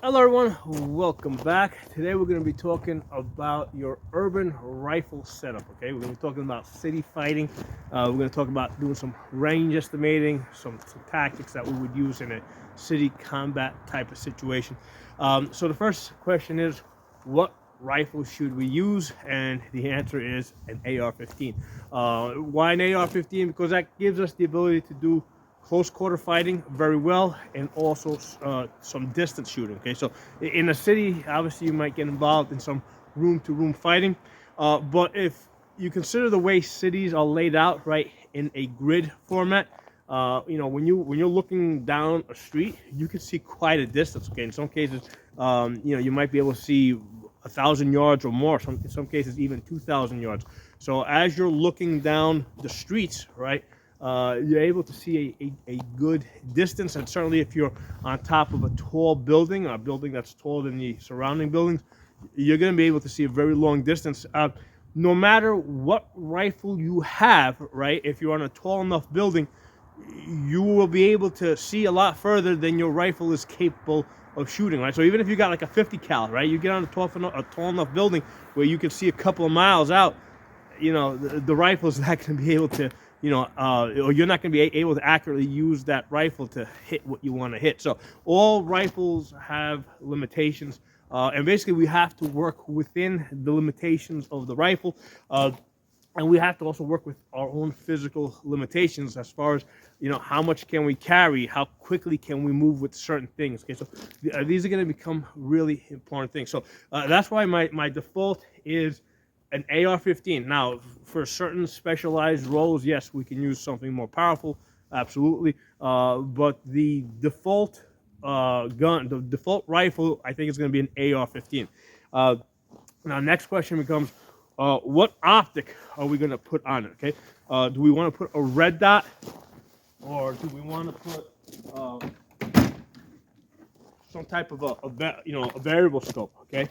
Hello everyone, welcome back. Today we're going to be talking about your urban rifle setup, okay? We're going to be talking about city fighting. We're going to talk about doing some range estimating, some tactics that we would use in a city combat type of situation. So the first question is, what rifle should we use? And the answer is an AR-15. Why an AR-15? Because that gives us the ability to do close quarter fighting very well, and also some distance shooting. Okay, so in a city, obviously you might get involved in some room-to-room fighting, but if you consider the way cities are laid out, right, in a grid format, when you're looking down a street, you can see quite a distance. Okay, in some cases, you might be able to see 1,000 yards or more. In some cases, even 2,000 yards. So as you're looking down the streets, right, you're able to see a good distance, and certainly if you're on top of a tall building, a building that's taller than the surrounding buildings, you're going to be able to see a very long distance. No matter what rifle you have, right, if you're on a tall enough building, you will be able to see a lot further than your rifle is capable of shooting, right? So even if you got like a 50 cal, right, you get on a tall enough building where you can see a couple of miles out, the rifle's not going to be able to, or you're not going to be able to accurately use that rifle to hit what you want to hit. So all rifles have limitations, and basically we have to work within the limitations of the rifle, and we have to also work with our own physical limitations as far as, how much can we carry, how quickly can we move with certain things. Okay, so these are going to become really important things. So that's why my default is an AR-15. Now, for certain specialized roles, yes, we can use something more powerful, absolutely. But the default the default rifle, I think, is going to be an AR-15. Now, next question becomes, what optic are we going to put on it? Okay, do we want to put a red dot, or do we want to put some type of a variable scope? Okay,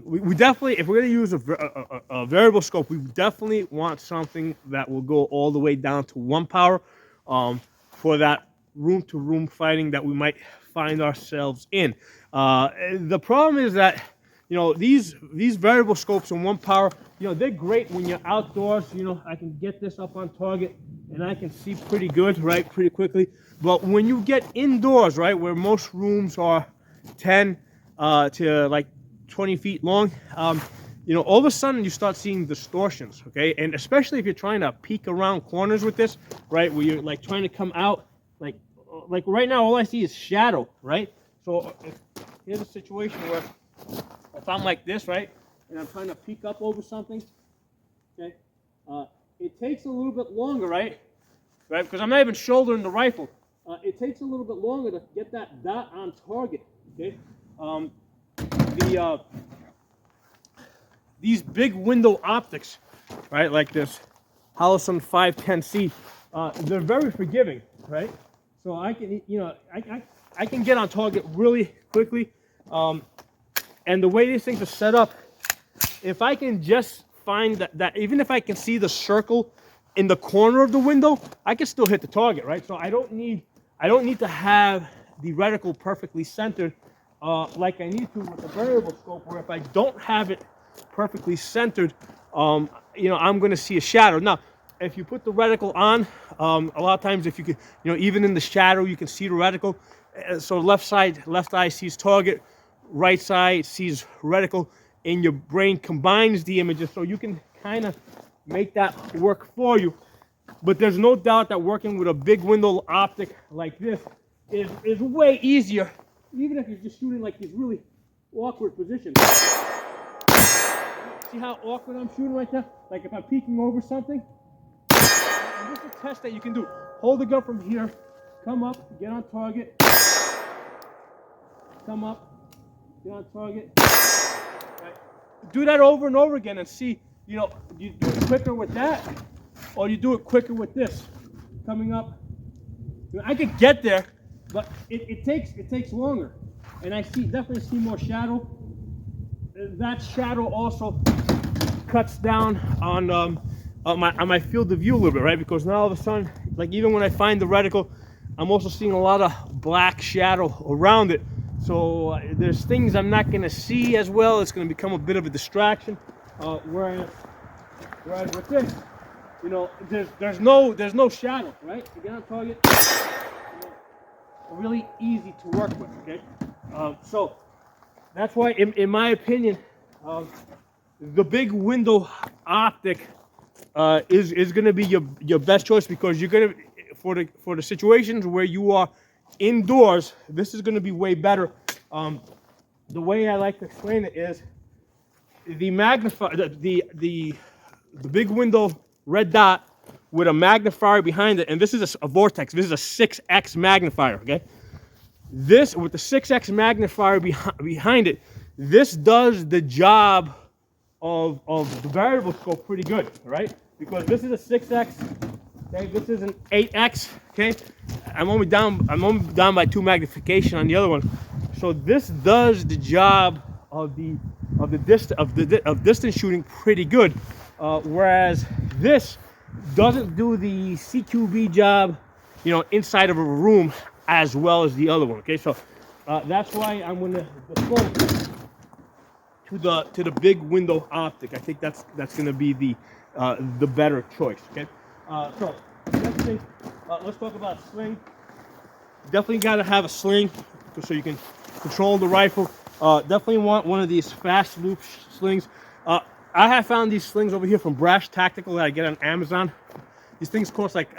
we definitely, if we're going to use a variable scope, we definitely want something that will go all the way down to 1 power, for that room-to-room fighting that we might find ourselves in. The problem is that, these variable scopes in 1 power, they're great when you're outdoors. I can get this up on target and I can see pretty good, right, pretty quickly. But when you get indoors, right, where most rooms are 10 to like 20 feet long, all of a sudden you start seeing distortions, okay? And especially if you're trying to peek around corners with this, right, where you're like trying to come out, like right now, all I see is shadow, right? So here's a situation where if I'm like this, right, and I'm trying to peek up over something, okay, it takes a little bit longer, right, because I'm not even shouldering the rifle. It takes a little bit longer to get that dot on target, okay? These big window optics, right, like this Holosun 510C, they're very forgiving, right? So I can, I can get on target really quickly. And the way these things are set up, if I can just find that even if I can see the circle in the corner of the window, I can still hit the target, right? So I don't need to have the reticle perfectly centered, like I need to with the variable scope, where if I don't have it perfectly centered, I'm going to see a shadow. Now, if you put the reticle on, a lot of times, if you could, even in the shadow, you can see the reticle. So left eye sees target, right side sees reticle, and your brain combines the images, so you can kind of make that work for you. But there's no doubt that working with a big window optic like this is way easier, even if you're just shooting like these really awkward positions. See how awkward I'm shooting right now? Like if I'm peeking over something. And this is a test that you can do. Hold the gun from here, come up, get on target, come up, get on target. Right. Do that over and over again and see, do you do it quicker with that, or do you do it quicker with this? Coming up. I could get there, but it takes longer. And I definitely see more shadow. That shadow also cuts down on my field of view a little bit, right? Because now all of a sudden, like even when I find the reticle, I'm also seeing a lot of black shadow around it. So there's things I'm not going to see as well. It's going to become a bit of a distraction. Whereas with this, you know, there's no shadow, right? You get on target, you know, really easy to work with. Okay, so that's why, in my opinion, the big window optic is going to be your best choice, because you're going to, for the situations where you are indoors, this is going to be way better. The way I like to explain it is the big window red dot with a magnifier behind it, and this is a vortex. This is a 6x magnifier. Okay, this with the 6x magnifier behind it, this does the job of the variable scope pretty good, right? Because this is a 6x, okay, this is an 8x, okay. I'm only down by 2 magnification on the other one, so this does the job of distance shooting pretty good, whereas this doesn't do the CQB job, you know, inside of a room as well as the other one. Okay, so that's why I'm going to default to the big window optic. I think that's going to be the better choice. Okay, so next thing, let's talk about sling. Definitely got to have a sling so you can control the rifle. Definitely want one of these fast loop slings. I have found these slings over here from Brash Tactical that I get on Amazon. These things cost like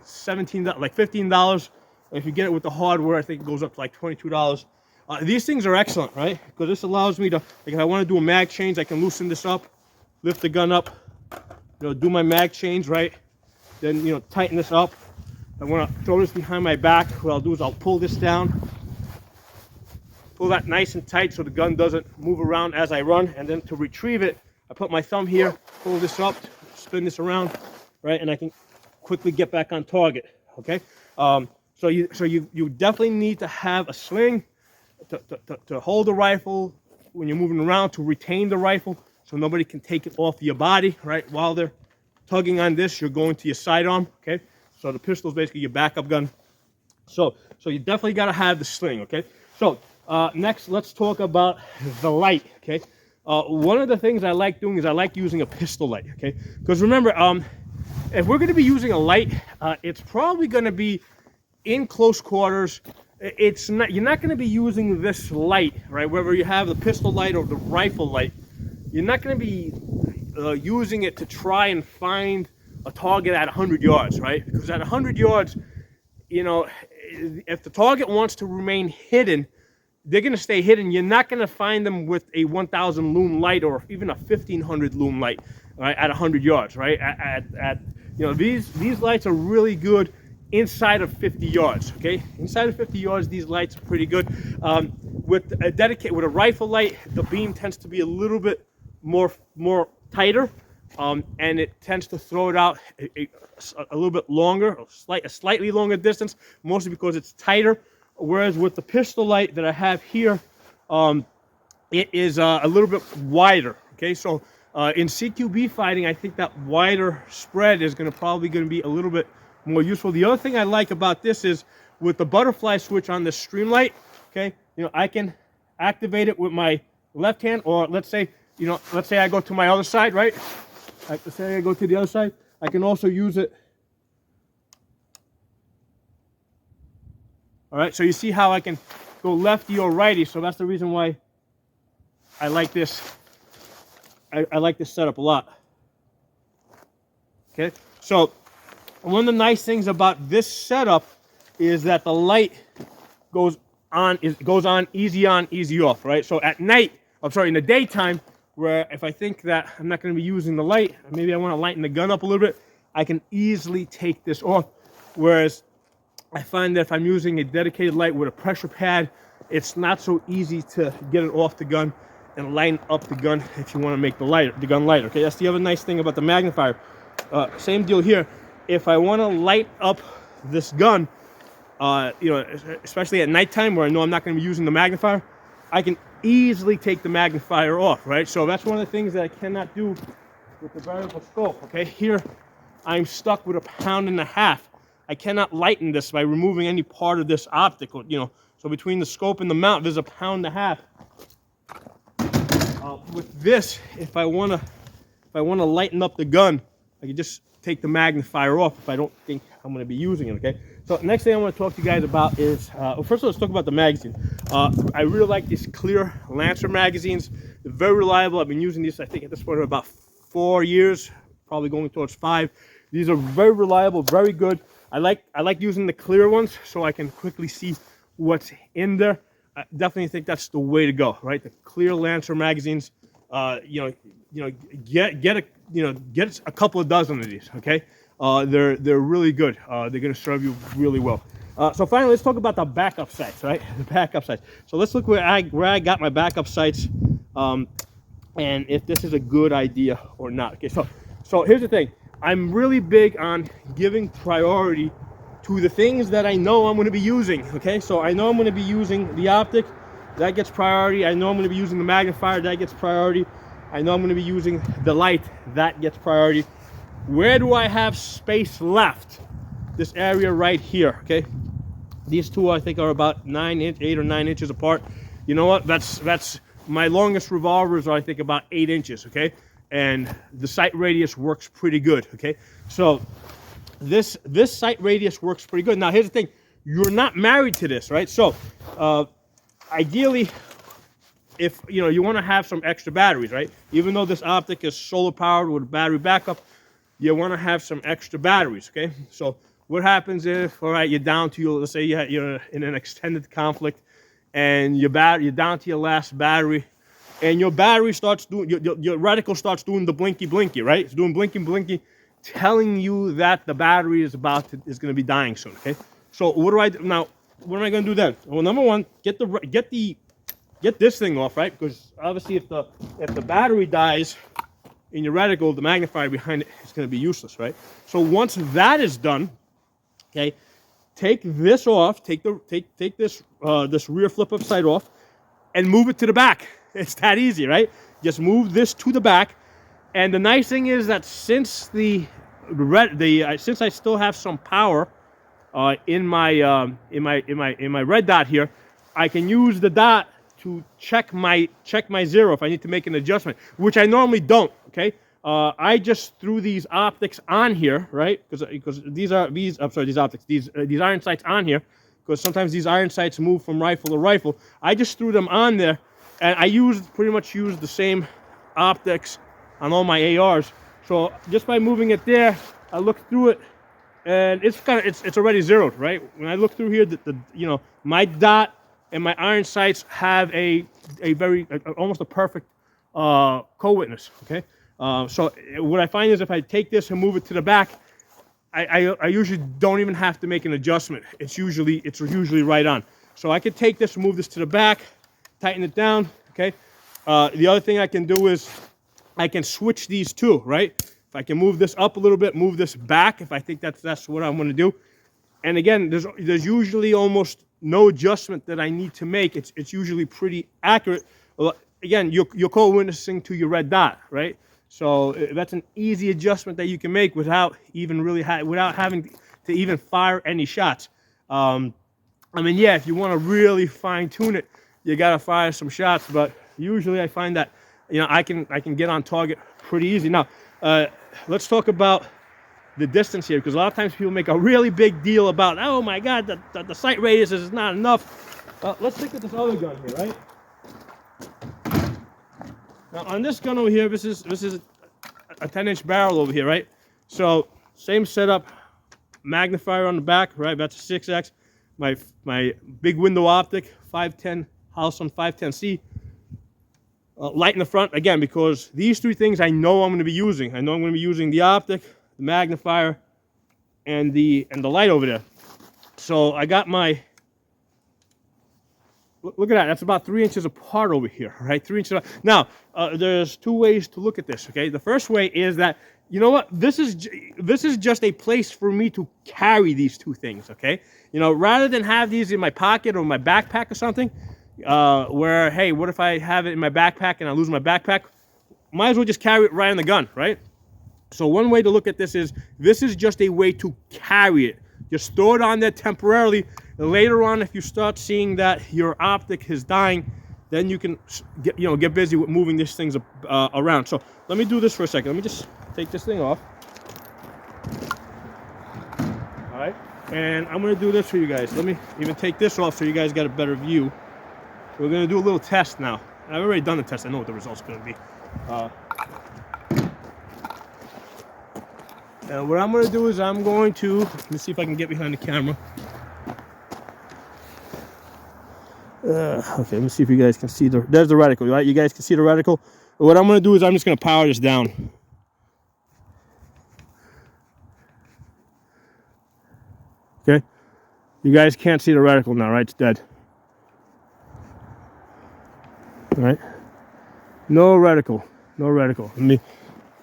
$15. If you get it with the hardware, I think it goes up to like $22. These things are excellent, right? Because this allows me to, like, if I want to do a mag change, I can loosen this up, lift the gun up, you know, do my mag change, right? Then, you know, tighten this up. I want to throw this behind my back. What I'll do is I'll pull this down, pull that nice and tight so the gun doesn't move around as I run. And then to retrieve it, I put my thumb here, pull this up, spin this around, right? And I can quickly get back on target, okay? So you definitely need to have a sling to hold the rifle when you're moving around, to retain the rifle so nobody can take it off your body, right? While they're tugging on this, you're going to your sidearm, okay? So the pistol is basically your backup gun. So you definitely got to have the sling, okay? So next, let's talk about the light, okay? One of the things I like doing is I like using a pistol light, okay? Because remember, if we're going to be using a light, it's probably going to be in close quarters. It's not, you're not going to be using this light, right? Whether you have the pistol light or the rifle light, you're not going to be using it to try and find a target at 100 yards, right? Because at 100 yards, you know, if the target wants to remain hidden, they're going to stay hidden. You're not going to find them with a 1,000 lumen light or even a 1,500 lumen light, right, at 100 yards, right? You know, these lights are really good inside of 50 yards, okay? Inside of 50 yards, these lights are pretty good. With a rifle light, the beam tends to be a little bit more tighter, and it tends to throw it out a little bit longer, a slightly longer distance, mostly because it's tighter. Whereas with the pistol light that I have here, it is a little bit wider, okay? So in CQB fighting, I think that wider spread is probably going to be a little bit more useful. The other thing I like about this is with the butterfly switch on the Streamlight, okay, you know, I can activate it with my left hand, or let's say I go to my other side, right? Let's say I go to the other side. I can also use it. All right, so you see how I can go lefty or righty. So that's the reason why I like this. I like this setup a lot. Okay, so one of the nice things about this setup is that the light goes on easy on, easy off, right? So at night, in the daytime, where if I think that I'm not going to be using the light, maybe I want to lighten the gun up a little bit, I can easily take this off. Whereas I find that if I'm using a dedicated light with a pressure pad, it's not so easy to get it off the gun and lighten up the gun if you want to make the gun lighter. Okay, that's the other nice thing about the magnifier. Same deal here. If I want to light up this gun, you know, especially at nighttime where I know I'm not going to be using the magnifier, I can easily take the magnifier off, right? So that's one of the things that I cannot do with the variable scope. Okay, here I'm stuck with 1.5 pounds I cannot lighten this by removing any part of this optic. So between the scope and the mount, there's a pound and a half. With this, if I wanna lighten up the gun, I can just take the magnifier off if I don't think I'm gonna be using it. Okay. So next thing I want to talk to you guys about is, first of all, let's talk about the magazine. I really like these clear Lancer magazines. They're very reliable. I've been using these, I think, at this point, about 4 years, probably going towards 5. These are very reliable, very good. I like using the clear ones so I can quickly see what's in there. I definitely think that's the way to go, right? The clear Lancer magazines. Get a couple of dozen of these, okay? They're really good. They're going to serve you really well. So finally, let's talk about the backup sights, right? The backup sights. So let's look where I got my backup sights, and if this is a good idea or not. Okay, so here's the thing. I'm really big on giving priority to the things that I know I'm going to be using. Okay, so I know I'm going to be using the optic. That gets priority. I know I'm going to be using the magnifier. That gets priority. I know I'm going to be using the light. That gets priority. Where do I have space left? This area right here, okay? These two, I think, are about 8 or 9 inches apart. You know what? That's my longest revolvers are, I think, about 8 inches, okay? And the sight radius works pretty good, okay? So this sight radius works pretty good. Now, here's the thing. You're not married to this, right? So ideally, if you want to have some extra batteries, right? Even though this optic is solar powered with battery backup, you want to have some extra batteries, okay? So what happens if, all right, you're down to let's say you're in an extended conflict, and you're down to your last battery, and your battery starts doing, your reticle starts doing the blinky blinky, right? It's doing blinky blinky, telling you that the battery is going to be dying soon, okay? So what do I do now? What am I going to do then? Well, number one, get this thing off, right? Because obviously, if the battery dies in your reticle, the magnifier behind it is going to be useless, right? So once that is done, okay, take this off, take this rear flip-up sight off, and move it to the back. It's that easy, right? Just move this to the back. And the nice thing is that since since I still have some power in my red dot here, I can use the dot to check my zero if I need to make an adjustment, which I normally don't. Okay, I just threw these optics on here, right? Because these iron sights on here, because sometimes these iron sights move from rifle to rifle. I just threw them on there, and I pretty much used the same optics on all my ARs. So just by moving it there, I look through it, and it's already zeroed, right? When I look through here, my dot and my iron sights have a very almost a perfect co-witness. Okay, so what I find is if I take this and move it to the back, I usually don't even have to make an adjustment. It's usually right on. So I could take this, move this to the back, tighten it down. Okay, the other thing I can do is I can switch these two, right? If I can move this up a little bit, move this back, if I think that's what I'm going to do. And again, there's usually almost no adjustment that I need to make. It's usually pretty accurate. Again, you're co-witnessing to your red dot, right? So that's an easy adjustment that you can make without even without having to even fire any shots. I mean, yeah, if you want to really fine tune it, you got to fire some shots. But usually, I find that I can get on target pretty easy. Now, let's talk about the distance here, because a lot of times people make a really big deal about, oh my God, the sight radius is not enough. Let's look at this other gun here, right? Now on this gun over here, this is a 10-inch barrel over here, right? So same setup, magnifier on the back, right? That's a 6X. My big window optic, 510 House on 510C. Light in the front, again, because these three things I know I'm going to be using. I know I'm going to be using the optic, the magnifier, and the light over there. So I got my, look at that, that's about 3 inches apart over here, right? 3 inches apart. Now, there's two ways to look at this, okay? The first way is that, you know what, this is just a place for me to carry these two things, okay? Rather than have these in my pocket or my backpack or something, where, hey, what if I have it in my backpack and I lose my backpack? Might as well just carry it right on the gun, right? So one way to look at this is just a way to carry it Just throw it on there temporarily. And later on, if you start seeing that your optic is dying, then you can get busy with moving these things around. So let me do this for a second. Let me just take this thing off. All right, and I'm gonna do this for you guys. Let me even take this off so you guys got a better view. We're gonna do a little test now. I've already done the test. I know what the result's gonna be. And what I'm gonna do is I'm going to, let me see if I can get behind the camera. Okay, let me see if you guys can see there's the reticle, right? You guys can see the reticle. But what I'm gonna do is I'm just gonna power this down. Okay, you guys can't see the reticle now, right? It's dead. All right, no reticle, no reticle. Let me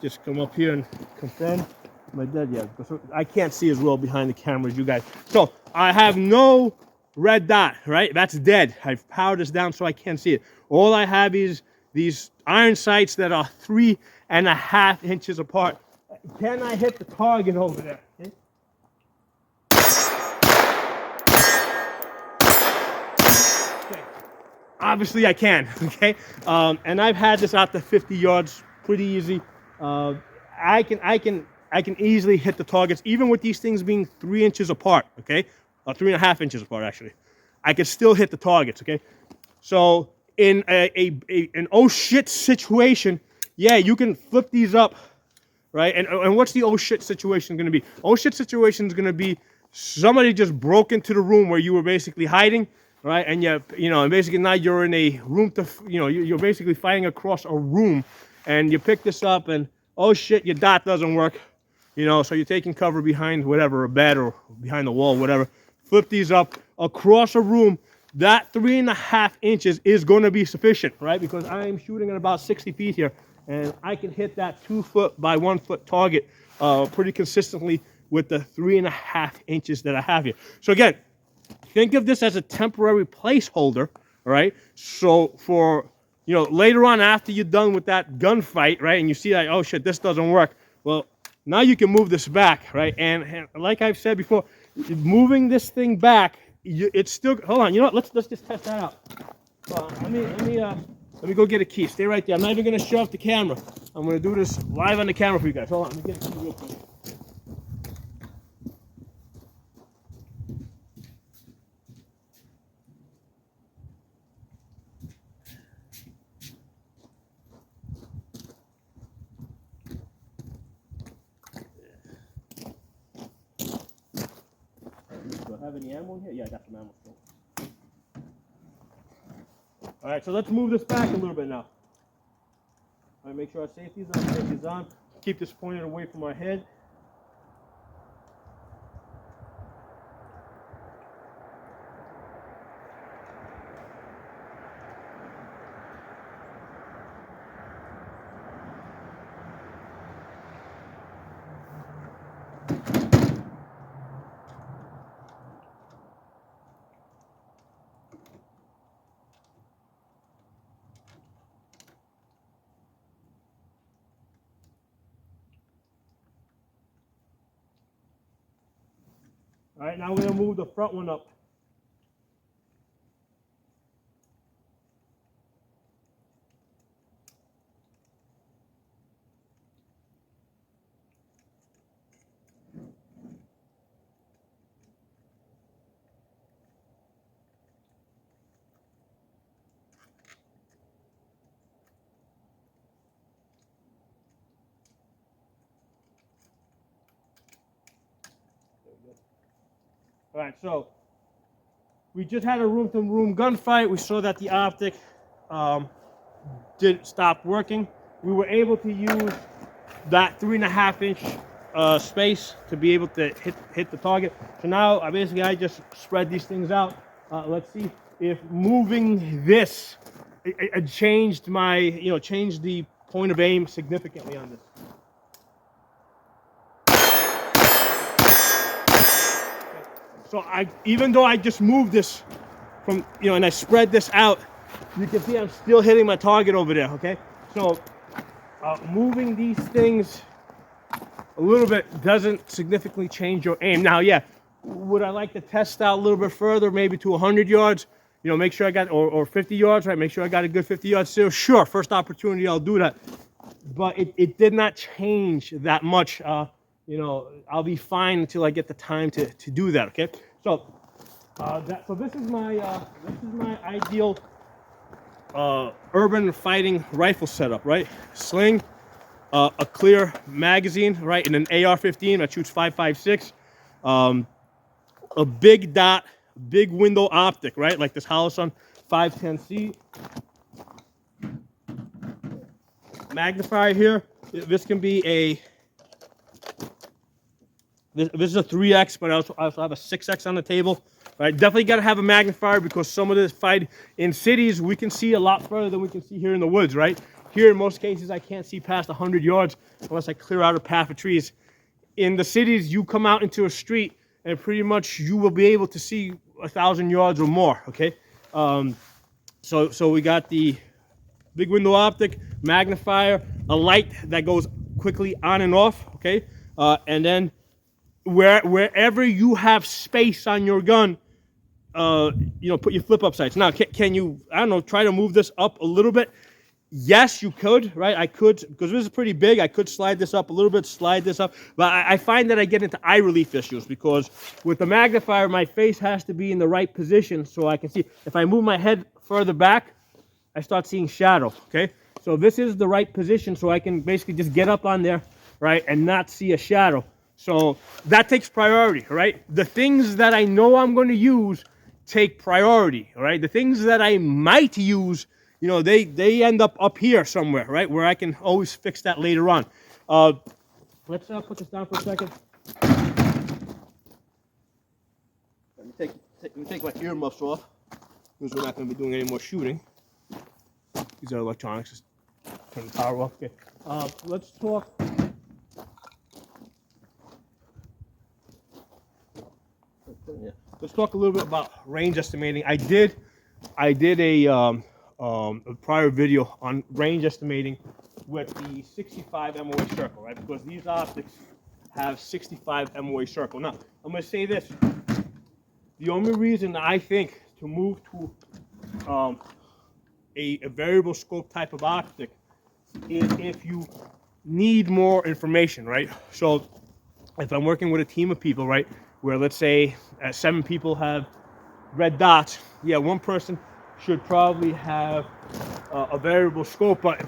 just come up here and confirm. Am I dead yet? I can't see as well behind the camera as you guys. So I have no red dot, right? That's dead. I've powered this down so I can't see it. All I have is these iron sights that are 3.5 inches apart. Can I hit the target over there? Okay. Okay. Obviously I can, okay? And I've had this out to 50 yards pretty easy. I can easily hit the targets, even with these things being 3 inches apart, okay? 3.5 inches apart, actually. I can still hit the targets, okay? So in an oh shit situation, yeah, you can flip these up, right? And what's the oh shit situation going to be? Oh shit situation is going to be somebody just broke into the room where you were basically hiding, right? And and basically now you're in a room to, you're basically fighting across a room, and you pick this up and oh shit, your dot doesn't work. So you're taking cover behind whatever, a bed or behind the wall, whatever. Flip these up across a room. That 3.5 inches is going to be sufficient, right? Because I am shooting at about 60 feet here, and I can hit that 2 foot by 1 foot target pretty consistently with the 3.5 inches that I have here. So again, think of this as a temporary placeholder, right? So for later on after you're done with that gunfight, right, and you see like, oh shit, this doesn't work. Well, now you can move this back, right? And like I've said before, moving this thing back, it's still, hold on, you know what? Let's just test that out. Let me go get a key. Stay right there. I'm not even gonna show off the camera. I'm gonna do this live on the camera for you guys. Hold on, let me get a key real quick. Do I have any ammo in here? Yeah, I got some ammo still. All right, so let's move this back a little bit now. All right, make sure our safety's on. Safety's on. Keep this pointed away from our head. All right, now we're going to move the front one up. All right, so we just had a room-to-room gunfight. We saw that the optic did stop working. We were able to use that 3.5 inch space to be able to hit the target. So now I just spread these things out. Let's see if moving this it changed my changed the point of aim significantly on this. So even though I just moved this from, and I spread this out, you can see I'm still hitting my target over there, okay? So moving these things a little bit doesn't significantly change your aim. Now, yeah, Would I like to test out a little bit further, maybe to 100 yards? You know, make sure I got, or 50 yards, right? Make sure I got a good 50 yards still. Sure, first opportunity, I'll do that. But it did not change that much. You know, I'll be fine until I get the time to do that, okay? So, so this is my ideal urban fighting rifle setup, right? Sling, a clear magazine, right, and an AR-15 that shoots 5.56. A big dot, big window optic, right, like this Holosun 510C. Magnifier here. This can be a, this is a 3X, but I also have a 6X on the table. Right, definitely got to have a magnifier because some of this fight in cities, we can see a lot further than we can see here in the woods, right? Here, in most cases, I can't see past 100 yards unless I clear out a path of trees. In the cities, you come out into a street and pretty much you will be able to see 1,000 yards or more, okay? So we got the big window optic, magnifier, a light that goes quickly on and off, okay? And then wherever you have space on your gun, you know, put your flip-up sights. Now, can you, I don't know, try to move this up a little bit? Yes, you could, right? I could, because this is pretty big, I could slide this up a little bit, slide this up. But I find that I get into eye relief issues because with the magnifier, my face has to be in the right position so I can see. If I move my head further back, I start seeing shadow, okay? So this is the right position so I can basically just get up on there, right, and not see a shadow. So that takes priority, right? The things that I know I'm going to use take priority, right? The things that I might use, you know, they end up here somewhere, right? Where I can always fix that later on. Let's put this down for a second. Let me take my earmuffs off because we're not going to be doing any more shooting. These are electronics. Just turn the power off. Okay. Let's talk. Let's talk a little bit about range estimating. I did a prior video on range estimating with the 65 MOA circle, right? Because these optics have 65 MOA circle. Now, I'm going to say this. The only reason I think to move to a variable scope type of optic is if you need more information, right? So if I'm working with a team of people, right, where let's say 7 people have red dots, yeah, one person should probably have a variable scope, but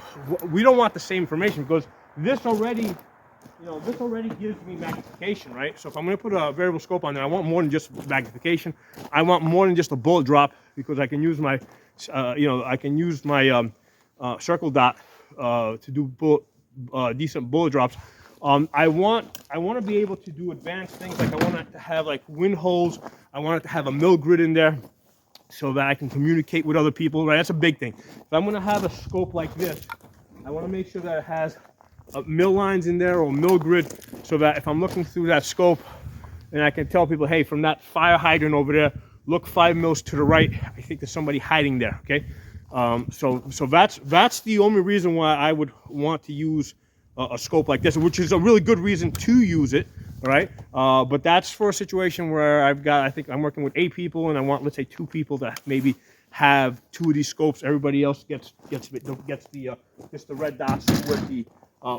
we don't want the same information because this already, you know, this already gives me magnification, right? So if I'm going to put a variable scope on there, I want more than just magnification. I want more than just a bullet drop because I can use my, you know, I can use my circle dot to do decent bullet drops. I want to be able to do advanced things, like I want it to have like wind holes. I want it to have a mill grid in there so that I can communicate with other people, right? That's a big thing. If I'm going to have a scope like this, I want to make sure that it has mill lines in there or mill grid so that if I'm looking through that scope and I can tell people, hey, from that fire hydrant over there, look 5 mils to the right. I think there's somebody hiding there, okay? So that's the only reason why I would want to use a scope like this, which is a really good reason to use it, all right? But that's for a situation where I think I'm working with 8 people and I want, let's say, 2 people that maybe have 2 of these scopes. Everybody else gets just the red dots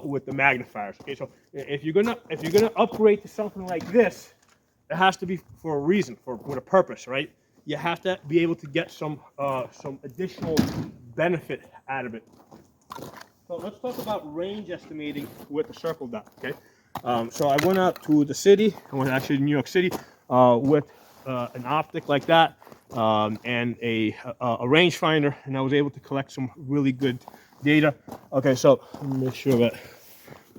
with the magnifiers. Okay, so if you're gonna upgrade to something like this, it has to be for a reason, with a purpose, right? You have to be able to get some additional benefit out of it. So let's talk about range estimating with the circle dot, okay? So I went out to the city, I went actually to New York City with an optic like that and a rangefinder, and I was able to collect some really good data. Okay, so let me make sure that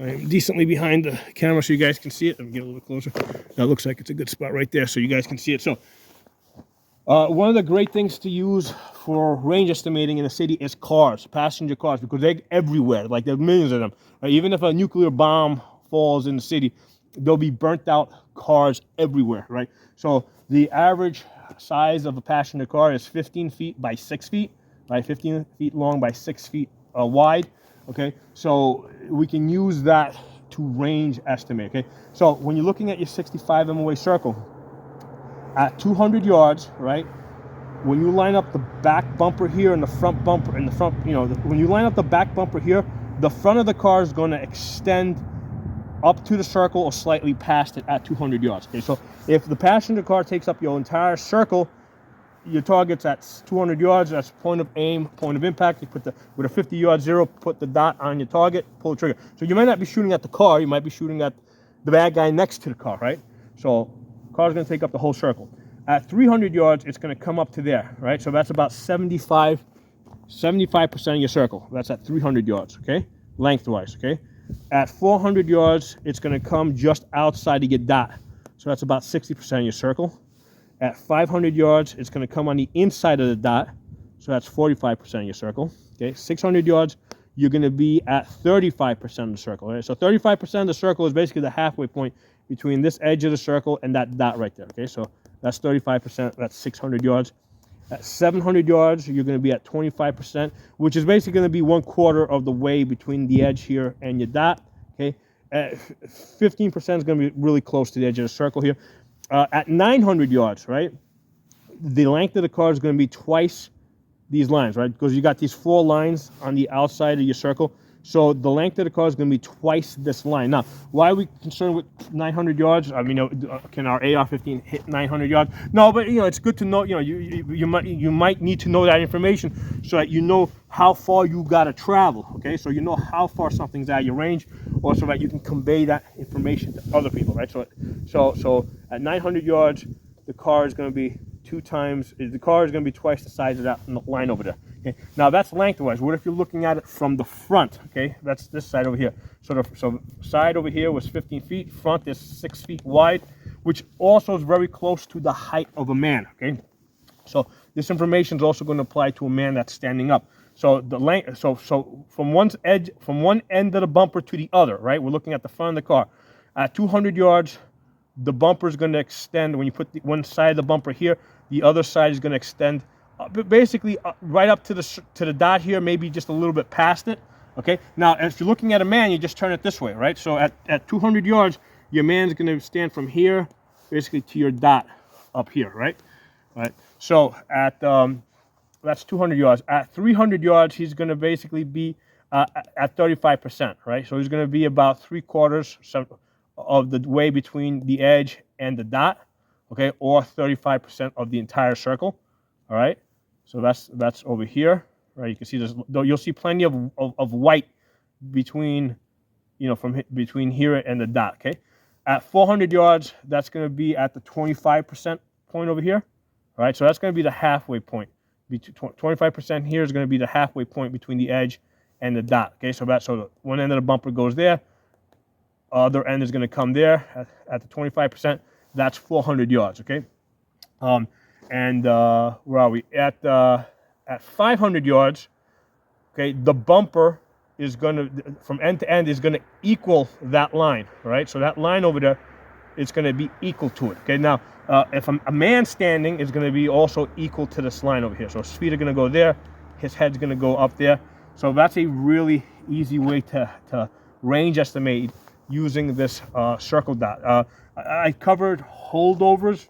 I'm decently behind the camera so you guys can see it. Let me get a little bit closer. That looks like it's a good spot right there so you guys can see it. So one of the great things to use for range estimating in a city is cars, passenger cars, because they're everywhere. Like there are millions of them. Right? Even if a nuclear bomb falls in the city, there'll be burnt out cars everywhere, right? So the average size of a passenger car is 15 feet by 6 feet, right? 15 feet long by 6 feet wide, okay? So we can use that to range estimate, okay? So when you're looking at your 65 MOA circle, at 200 yards, right? When you line up the back bumper here and the front bumper and the front, when you line up the back bumper here, the front of the car is going to extend up to the circle or slightly past it at 200 yards. Okay, so if the passenger car takes up your entire circle, your target's at 200 yards. That's point of aim, point of impact. You put with a 50-yard zero, put the dot on your target, pull the trigger. So you might not be shooting at the car. You might be shooting at the bad guy next to the car, right? So the car's going to take up the whole circle. At 300 yards, it's going to come up to there, right? So that's about 75% of your circle. That's at 300 yards, okay? Lengthwise, okay? At 400 yards, it's going to come just outside of your dot. So that's about 60% of your circle. At 500 yards, it's going to come on the inside of the dot. So that's 45% of your circle. Okay, 600 yards, you're going to be at 35% of the circle. Right? So 35% of the circle is basically the halfway point between this edge of the circle and that dot right there. Okay, so that's 35%. That's 600 yards. At 700 yards, you're going to be at 25%, which is basically going to be 1/4 of the way between the edge here and your dot. Okay, at 15% is going to be really close to the edge of the circle here. At 900 yards, right, the length of the car is going to be twice these lines, right? Because you got these 4 lines on the outside of your circle. So the length of the car is going to be twice this line. Now, why are we concerned with 900 yards? I mean, can our AR-15 hit 900 yards? No, but it's good to know. You might need to know that information so that you know how far you got to travel. Okay, so you know how far something's out of your range, or so that you can convey that information to other people, right? So at 900 yards, the car is going to be twice the size of that line over there. Okay, now that's lengthwise. What if you're looking at it from the front? Okay, that's this side over here. So side over here was 15 feet. Front is 6 feet wide, which also is very close to the height of a man. Okay, so this information is also going to apply to a man that's standing up. So the length, so from one end of the bumper to the other, right? We're looking at the front of the car. At 200 yards, the bumper is going to extend. When you put one side of the bumper here, the other side is going to extend, basically right up to the dot here, maybe just a little bit past it. Okay. Now, if you're looking at a man, you just turn it this way, right? So at 200 yards, your man's going to stand from here, basically to your dot up here, right? Right. So at that's 200 yards. At 300 yards, he's going to basically be at 35%, right? So he's going to be about 3/4 of the way between the edge and the dot, okay, or 35% of the entire circle. All right, so that's over here, right? You can see this. You'll see plenty of white between, between here and the dot. Okay, at 400 yards, that's going to be at the 25% point over here. All right, so that's going to be the halfway point. 25% here is going to be the halfway point between the edge and the dot. Okay, so the one end of the bumper goes there. Other end is going to come there at the 25%. That's 400 yards. Okay, where are we at 500 yards? Okay, the bumper is going to, from end to end, is going to equal that line. Right, so that line over there, it's going to be equal to it. Okay, now if a man standing is going to be also equal to this line over here. So his feet are going to go there, his head's going to go up there. So that's a really easy way to range estimate using this circle dot. I covered holdovers.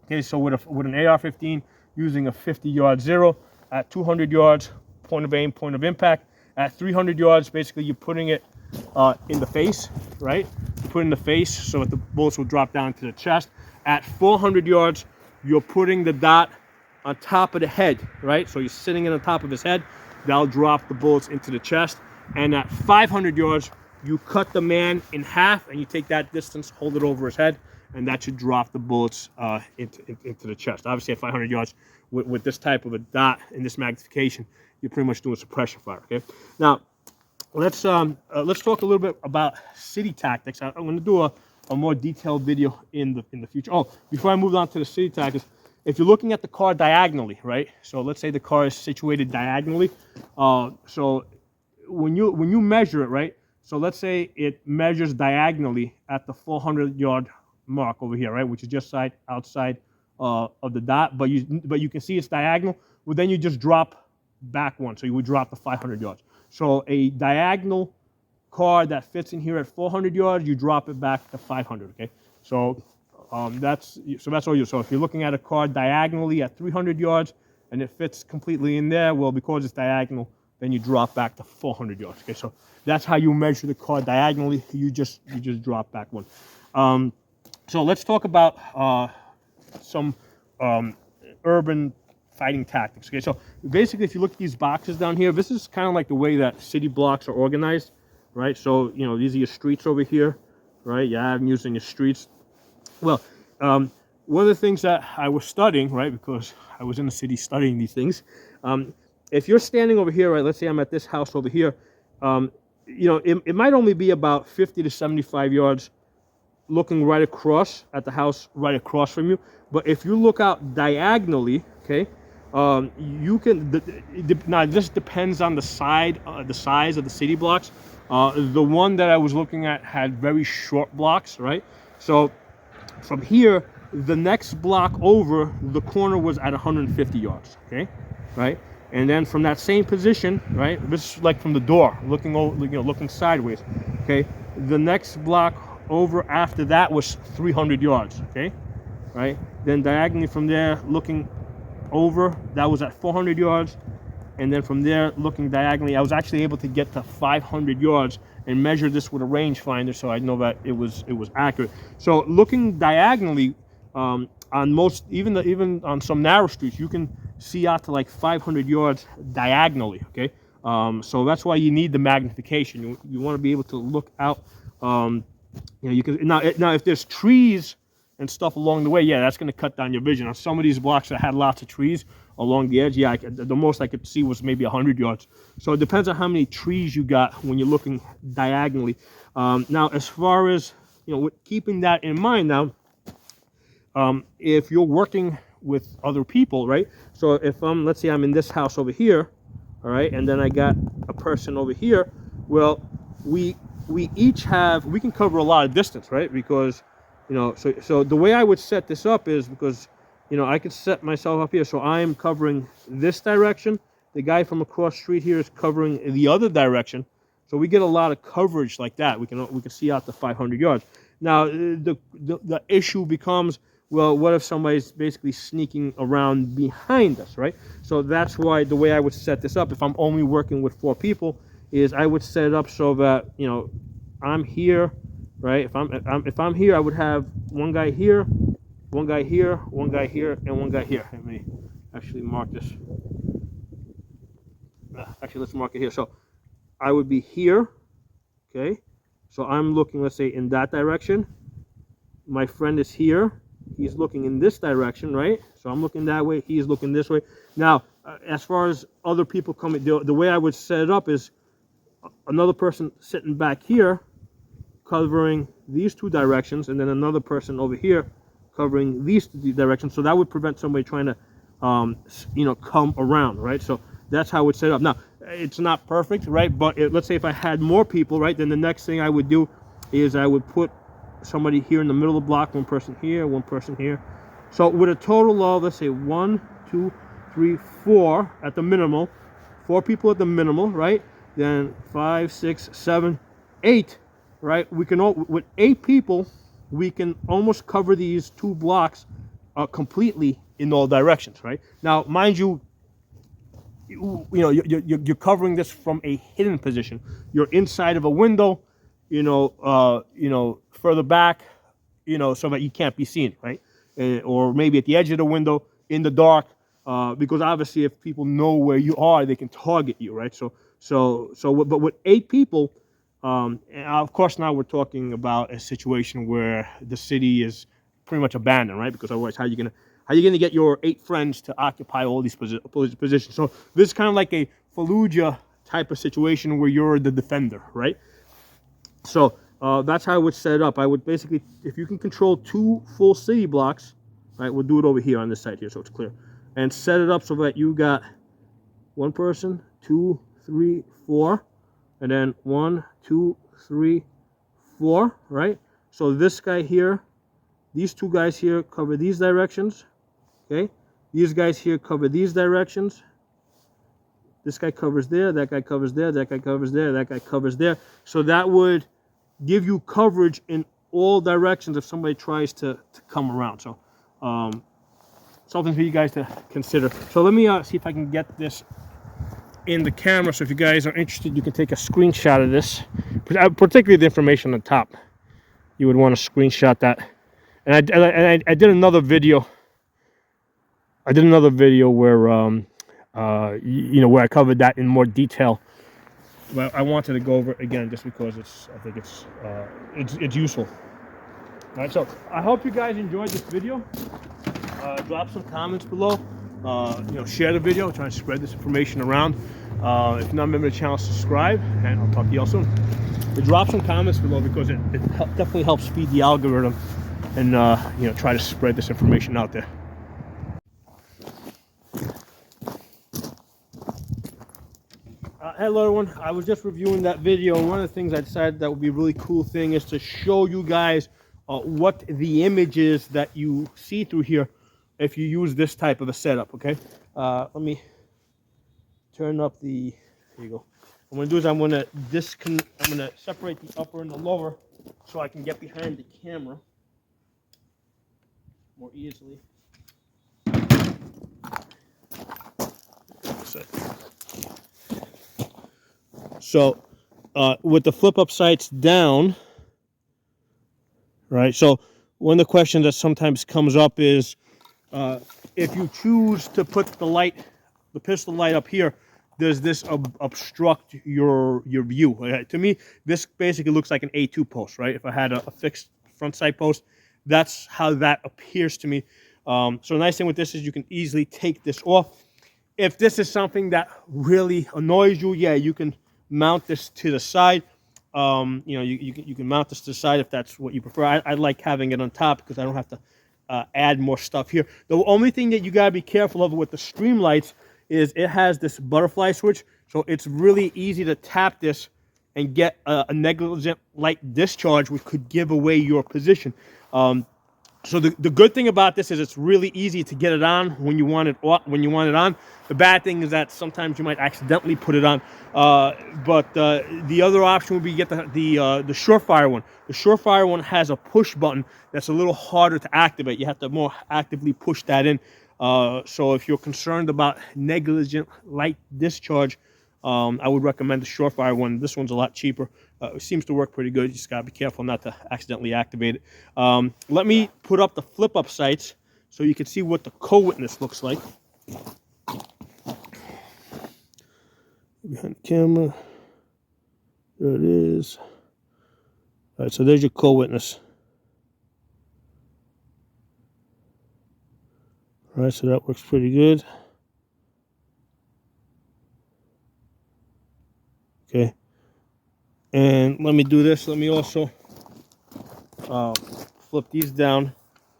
Okay, so with an AR-15 using a 50-yard zero at 200 yards, point of aim, point of impact. At 300 yards, basically you're putting it in the face, right? You put it in the face so that the bullets will drop down to the chest. At 400 yards, you're putting the dot on top of the head, right? So you're sitting on top of his head. That'll drop the bullets into the chest. And at 500 yards, you cut the man in half and you take that distance, hold it over his head, and that should drop the bullets into the chest. Obviously, at 500 yards, with this type of a dot and this magnification, you're pretty much doing suppression fire. Okay. Now, let's talk a little bit about city tactics. I'm going to do a more detailed video in the future. Oh, before I move on to the city tactics, if you're looking at the car diagonally, right? So let's say the car is situated diagonally. So when you measure it, right? So let's say it measures diagonally at the 400-yard mark over here, right? Which is just outside of the dot, but you can see it's diagonal. Well, then you just drop back one, so you would drop the 500 yards. So a diagonal car that fits in here at 400 yards, you drop it back to 500. Okay, so that's all you. So if you're looking at a car diagonally at 300 yards and it fits completely in there, well, because it's diagonal, then you drop back to 400 yards. Okay, so that's how you measure the car diagonally. You just drop back one. So let's talk about some urban fighting tactics. Okay, so basically, if you look at these boxes down here, this is kind of like the way that city blocks are organized, right? So these are your streets over here, right? Your avenues and your streets. Well, one of the things that I was studying, right, because I was in the city studying these things, if you're standing over here, right, let's say I'm at this house over here, it might only be about 50 to 75 yards looking right across at the house right across from you. But if you look out diagonally, okay, you can, now this depends on the size of the city blocks. The one that I was looking at had very short blocks, right? So from here, the next block over, the corner was at 150 yards, okay, right? And then from that same position, right, this is like from the door, looking over, looking sideways, okay? The next block over after that was 300 yards, okay, right? Then diagonally from there, looking over, that was at 400 yards. And then from there, looking diagonally, I was actually able to get to 500 yards and measure this with a rangefinder, so I know that it was accurate. So looking diagonally, on most, even on some narrow streets, you can see out to like 500 yards diagonally. Okay, so that's why you need the magnification. You want to be able to look out. You can now if there's trees and stuff along the way, yeah, that's going to cut down your vision. On some of these blocks that had lots of trees along the edge, yeah, the most I could see was maybe 100 yards. So it depends on how many trees you got when you're looking diagonally. Now, as far as with keeping that in mind, now, if you're working with other people, right? So if let's say I'm in this house over here, all right, and then I got a person over here. Well, we each we can cover a lot of distance, right? Because so the way I would set this up is because I could set myself up here, so I'm covering this direction. The guy from across the street here is covering the other direction. So we get a lot of coverage like that. We can see out to 500 yards. Now the issue becomes, well, what if somebody's basically sneaking around behind us, right? So that's why the way I would set this up, if I'm only working with 4 people, is I would set it up so that I'm here, right? If I'm here, I would have one guy here, one guy here, one guy here, and one guy here. Let me actually mark this. Actually, let's mark it here. So I would be here, okay? So I'm looking, let's say, in that direction. My friend is here. He's looking in this direction, right? So I'm looking that way. He's looking this way. Now, as far as other people coming, the way I would set it up is another person sitting back here covering these 2 directions, and then another person over here covering these 2 directions. So that would prevent somebody trying to come around, right? So that's how I would set it up. Now, it's not perfect, right? But let's say if I had more people, right, then the next thing I would do is I would put somebody here in the middle of the block, one person here, one person here. So with a total of, let's say 1, 2, 3, 4 at the minimal, 4 people at the minimal, right? Then 5, 6, 7, 8, right? We can with 8 people, we can almost cover these 2 blocks completely in all directions, right? Now, mind you, you're covering this from a hidden position. You're inside of a window, further back, so that you can't be seen, right? Or maybe at the edge of the window in the dark, because obviously if people know where you are, they can target you, right? But with 8 people, and of course now we're talking about a situation where the city is pretty much abandoned, right? Because otherwise, how are you gonna get your 8 friends to occupy all these positions? So this is kind of like a Fallujah type of situation where you're the defender, right? So that's how I would set it up. I would basically, if you can control 2 full city blocks, right? We'll do it over here on this side here, so it's clear, and set it up so that you got 1 person, 2, 3, 4, and then 1, 2, 3, 4, right? So this guy here, these 2 guys here cover these directions, okay? These guys here cover these directions. This guy covers there, that guy covers there, that guy covers there, that guy covers there. So that would give you coverage in all directions if somebody tries to come around. So something for you guys to consider. So let me see if I can get this in the camera, so if you guys are interested, you can take a screenshot of this, particularly the information on the top. You would want to screenshot that. And I did another video. I did another video where you know, where I covered that in more detail. But I wanted to go over it again just because I think it's useful. All right, so I hope you guys enjoyed this video. Drop some comments below. You know, share the video. Try to spread this information around. If you're not a member of the channel, subscribe, and I'll talk to you all soon. But drop some comments below because it definitely helps feed the algorithm and you know, try to spread this information out there. Hello everyone, I was just reviewing that video, and one of the things I decided that would be a really cool thing is to show you guys what the image is that you see through here if you use this type of a setup. Okay, let me turn up the, here you go. What I'm going to do is I'm going to separate the upper and the lower so I can get behind the camera more easily. So with the flip up sights down, right? So one of the questions that sometimes comes up is if you choose to put the pistol light up here, does this obstruct your view? To me, this basically looks like an A2 post, right? If I had a fixed front sight post, that's how that appears to me. So the nice thing with this is you can easily take this off. If this is something that really annoys you, yeah, you can mount this to the side. You know, you can mount this to the side if that's what you prefer. I like having it on top because I don't have to add more stuff here. The only thing that you got to be careful of with the stream lights is it has this butterfly switch, so it's really easy to tap this and get a negligent light discharge, which could give away your position. So the good thing about this is it's really easy to get it on when you want it on. The bad thing is that sometimes you might accidentally put it on. But the other option would be get the Surefire one. The Surefire one has a push button that's a little harder to activate. You have to more actively push that in. So if you're concerned about negligent light discharge, I would recommend the Surefire one. This one's a lot cheaper. It seems to work pretty good. You just gotta be careful not to accidentally activate it. Let me put up the flip-up sights so you can see what the co-witness looks like. Behind the camera. There it is. All right, so there's your co-witness. All right, so that works pretty good. Okay. And let me do this. Let me also flip these down.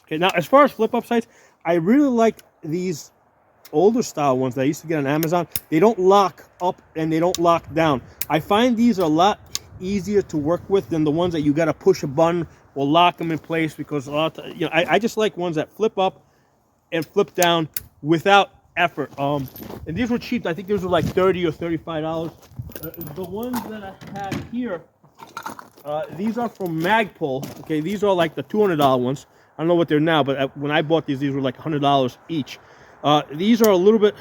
Okay, now as far as flip-up sights, I really like these older style ones that I used to get on Amazon. They don't lock up and they don't lock down. I find these are a lot easier to work with than the ones that you got to push a button or lock them in place, because a lot of, you know, I just like ones that flip up and flip down without effort. And these were cheap. I think these were like $30 or $35. The ones that I have here, these are from Magpul. Okay, these are like the $200 ones. I don't know what they're now, but when I bought these were like $100 each. These are a little bit,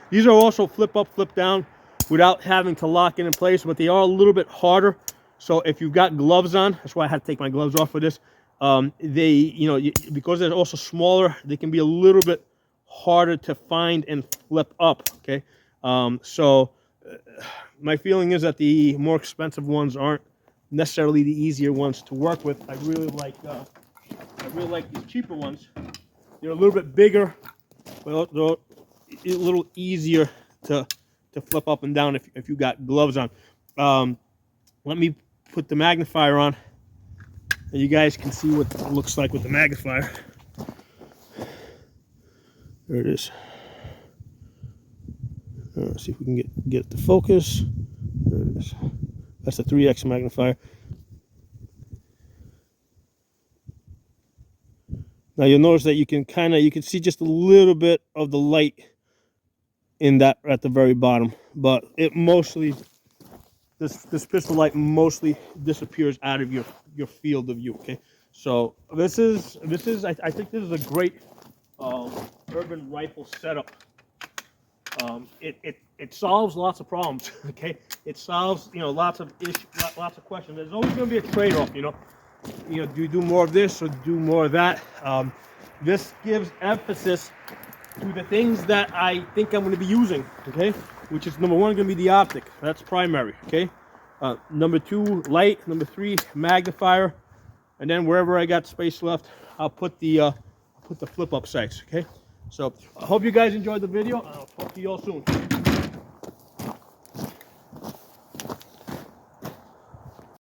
these are also flip up, flip down without having to lock it in place, but they are a little bit harder. So if you've got gloves on, that's why I had to take my gloves off for this. They, you know, because they're also smaller, they can be a little bit harder to find and flip up. Okay, my feeling is that the more expensive ones aren't necessarily the easier ones to work with. I really like these cheaper ones. They're a little bit bigger, but they're a little easier to flip up and down if you got gloves on. Let me put the magnifier on, and you guys can see what it looks like with the magnifier. There it is. Let's see if we can get it to focus. There it is. That's the 3x magnifier. Now you'll notice that you can see just a little bit of the light in that at the very bottom, but it mostly this pistol light mostly disappears out of your field of view. Okay, so this is I think this is a great urban rifle setup. It solves lots of problems. Okay, it solves lots of issues, lots of questions. There's always going to be a trade-off. Do you do more of this or do more of that? This gives emphasis to the things that I think I'm going to be using. Okay, which is number one going to be the optic. That's primary. Okay, number two light. Number three magnifier, and then wherever I got space left, I'll put the flip-up sights. Okay. So I hope you guys enjoyed the video. I'll talk to you all soon.